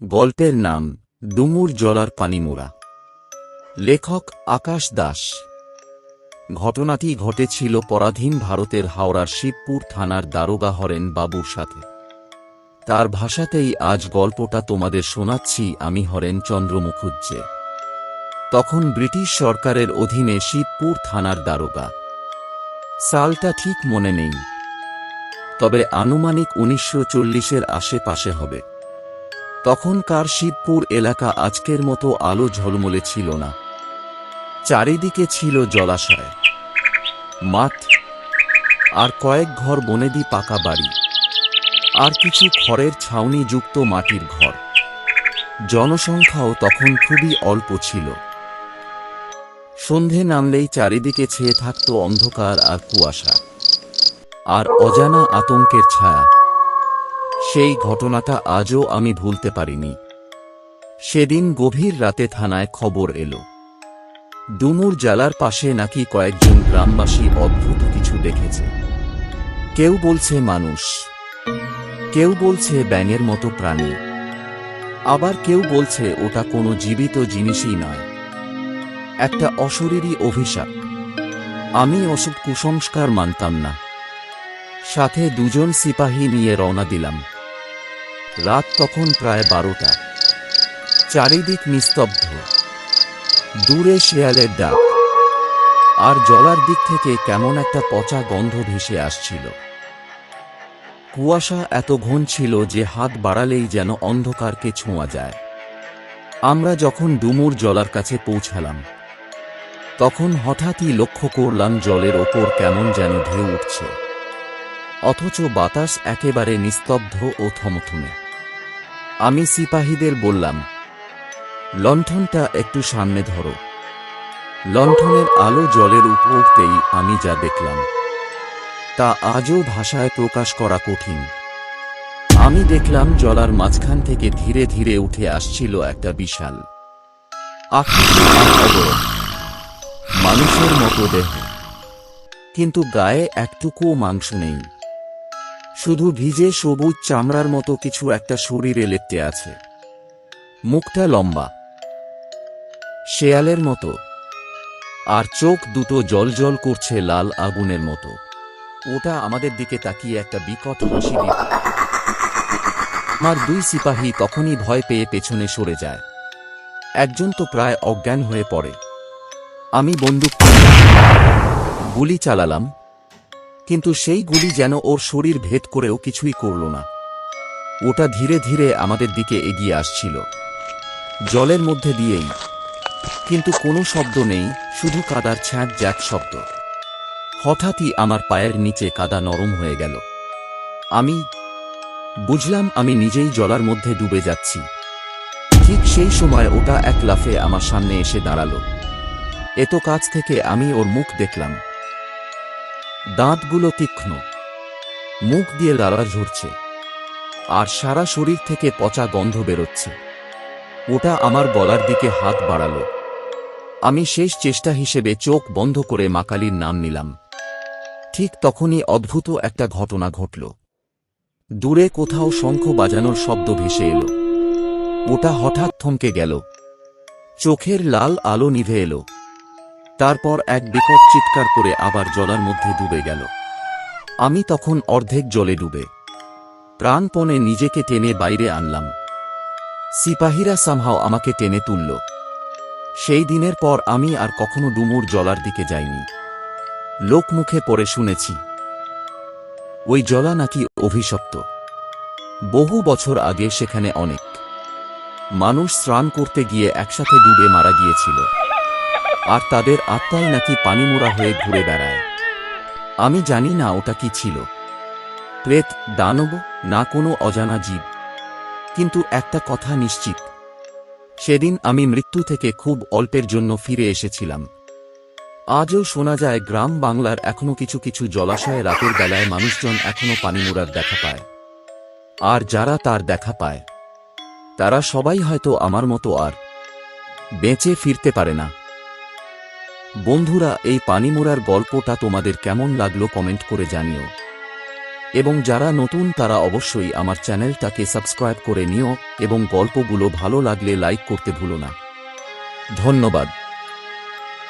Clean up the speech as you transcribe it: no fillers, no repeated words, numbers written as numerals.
গল্পের নাম ডুমুর জলার পানিমোড়া। লেখক আকাশ দাস। ঘটনাটি ঘটেছিল পরাধীন ভারতের হাওড়ার শিবপুর থানার দারোগা হরেন বাবুর সাথে। তার ভাষাতেই আজ গল্পটা তোমাদের শোনাচ্ছি আমি, হরেন চন্দ্র মুখুজ্জে। তখন ব্রিটিশ সরকারের অধীনে শিবপুর থানার দারোগা। সালটা ঠিক মনে নেই, তবে আনুমানিক 1940-এর আশেপাশে হবে। তখনকার শিবপুর এলাকা আজকের মতো আলো ঝলমলে ছিল না। চারিদিকে ছিল জলাশয়, মাঠ আর কয়েক ঘর বনেদি পাকা বাড়ি, আর কিছু খড়ের ছাউনি যুক্ত মাটির ঘর। জনসংখ্যাও তখন খুবই অল্প ছিল। সন্ধে নামলেই চারিদিকে ছেয়ে থাকত অন্ধকার আর কুয়াশা, আর অজানা আতঙ্কের ছায়া। সেই ঘটনাটা আজও আমি ভুলতে পারিনি। সেদিন গভীর রাতে থানায় খবর এলো, ডুমুর জলার পাশে নাকি কয়েকজন গ্রামবাসী অদ্ভুত কিছু দেখেছে। কেউ বলছে মানুষ, কেউ বলছে ব্যাঙের মতো প্রাণী, আবার কেউ বলছে ওটা কোনো জীবিত জিনিসই নয়, একটা অশরীরী অভিশাপ। আমি ওসব কুসংস্কার মানতাম না। সাথে দুজন সিপাহী নিয়ে রওনা দিলাম। রাত তখন প্রায় 12টা। চারিদিক নিস্তব্ধ, দূরে শেয়ালের ডাক, আর জলার দিক থেকে কেমন একটা পচা গন্ধ ভেসে আসছিল। কুয়াশা এত ঘন ছিল যে হাত বাড়ালেই যেন অন্ধকারকে ছোঁয়া যায়। আমরা যখন ডুমুর জলার কাছে পৌঁছালাম, তখন হঠাৎই লক্ষ্য করলাম জলের ওপর কেমন যেন ঢেউ উঠছে, অথচ বাতাস একেবারে নিস্তব্ধ ও থমথমে। আমি সিপাহীদের বললাম, লণ্ঠনটা একটু সামনে ধরো। লণ্ঠনের আলো জলের উপর উঠতেই আমি যা দেখলাম তা আজও ভাষায় প্রকাশ করা কঠিন। আমি দেখলাম জলার মাঝখান থেকে ধীরে ধীরে উঠে আসছিল একটা বিশাল আকৃতির মানুষের মতো দেহ, কিন্তু গায়ে একটুকুও মাংস নেই। শুধু ভিজে সবুজ চামড়ার মতো কিছু একটা শরীরে লেপ্টে আছে। মুখটা লম্বা, শেয়ালের মতো, আর চোখ দুটো জ্বলজ্বল করছে লাল আগুনের মতো। ওটা আমাদের দিকে তাকিয়ে একটা বিকট হাসি দিল। আমার দুই সিপাহী তখনই ভয় পেয়ে পেছনে সরে যায়। একজন তো প্রায় অজ্ঞান হয়ে পড়ে। আমি বন্দুক গুলি চালালাম, কিন্তু সেই গুলি যেন ওর শরীর ভেদ করেও কিছুই করল না। ওটা ধীরে ধীরে আমাদের দিকে এগিয়ে আসছিল, জলের মধ্যে দিয়েই, কিন্তু কোনো শব্দ নেই, শুধু কাদার ছ্যাঁক জ্যাক শব্দ। হঠাৎই আমার পায়ের নিচে কাদা নরম হয়ে গেল। আমি বুঝলাম আমি নিজেই জলার মধ্যে ডুবে যাচ্ছি। ঠিক সেই সময় ওটা এক লাফে আমার সামনে এসে দাঁড়ালো। এত কাছ থেকে আমি ওর মুখ দেখলাম। দাঁতগুলো তীক্ষ্ণ, মুখ দিয়ে লালা ঝরছে, আর সারা শরীর থেকে পচা গন্ধ বেরোচ্ছে। ওটা আমার গলার দিকে হাত বাড়ালো। আমি শেষ চেষ্টা হিসেবে চোখ বন্ধ করে মা কালীর নাম নিলাম। ঠিক তখনই অদ্ভুত একটা ঘটনা ঘটল। দূরে কোথাও শঙ্খ বাজানোর শব্দ ভেসে এলো। ওটা হঠাৎ থমকে গেল, চোখের লাল আলো নিভে এলো। তারপর এক বিকট চিৎকার করে আবার জলার মধ্যে ডুবে গেল। আমি তখন অর্ধেক জলে ডুবে প্রাণপণে নিজেকে টেনে বাইরে আনলাম। সিপাহীরা সামহাও আমাকে টেনে তুলল। সেই দিনের পর আমি আর কখনো ডুমুর জলার দিকে যাইনি। লোক মুখে পড়ে শুনেছি ওই জলা নাকি অভিশপ্ত। বহু বছর আগে সেখানে অনেক মানুষ স্নান করতে গিয়ে একসাথে ডুবে মারা গিয়েছিল, আর তাদের আত্মাই নাকি পানিমোড়া হয়ে ঘুরে বেড়ায়। আমি জানি না ওটা কি ছিল, প্রেত, দানব, না কোনো অজানা জীব, কিন্তু একটা কথা নিশ্চিত, সেদিন আমি মৃত্যু থেকে খুব অল্পের জন্য ফিরে এসেছিলাম। আজও শোনা যায় গ্রাম বাংলার এখনো কিছু কিছু জলাশয়ে রাতের বেলায় মানুষজন এখনো পানিমোড়ার দেখা পায়। আর যারা তার দেখা পায় তারা সবাই হয়তো আমার মতো আর বেঁচে ফিরতে পারে না। বন্ধুরা, এই পানিমোড়ার গল্পটা তোমাদের কেমন লাগলো কমেন্ট করে জানিও। এবং যারা নতুন তারা অবশ্যই আমার চ্যানেলটাকে সাবস্ক্রাইব করে নিও এবং গল্পগুলো ভালো লাগলে লাইক করতে ভুলো না। ধন্যবাদ।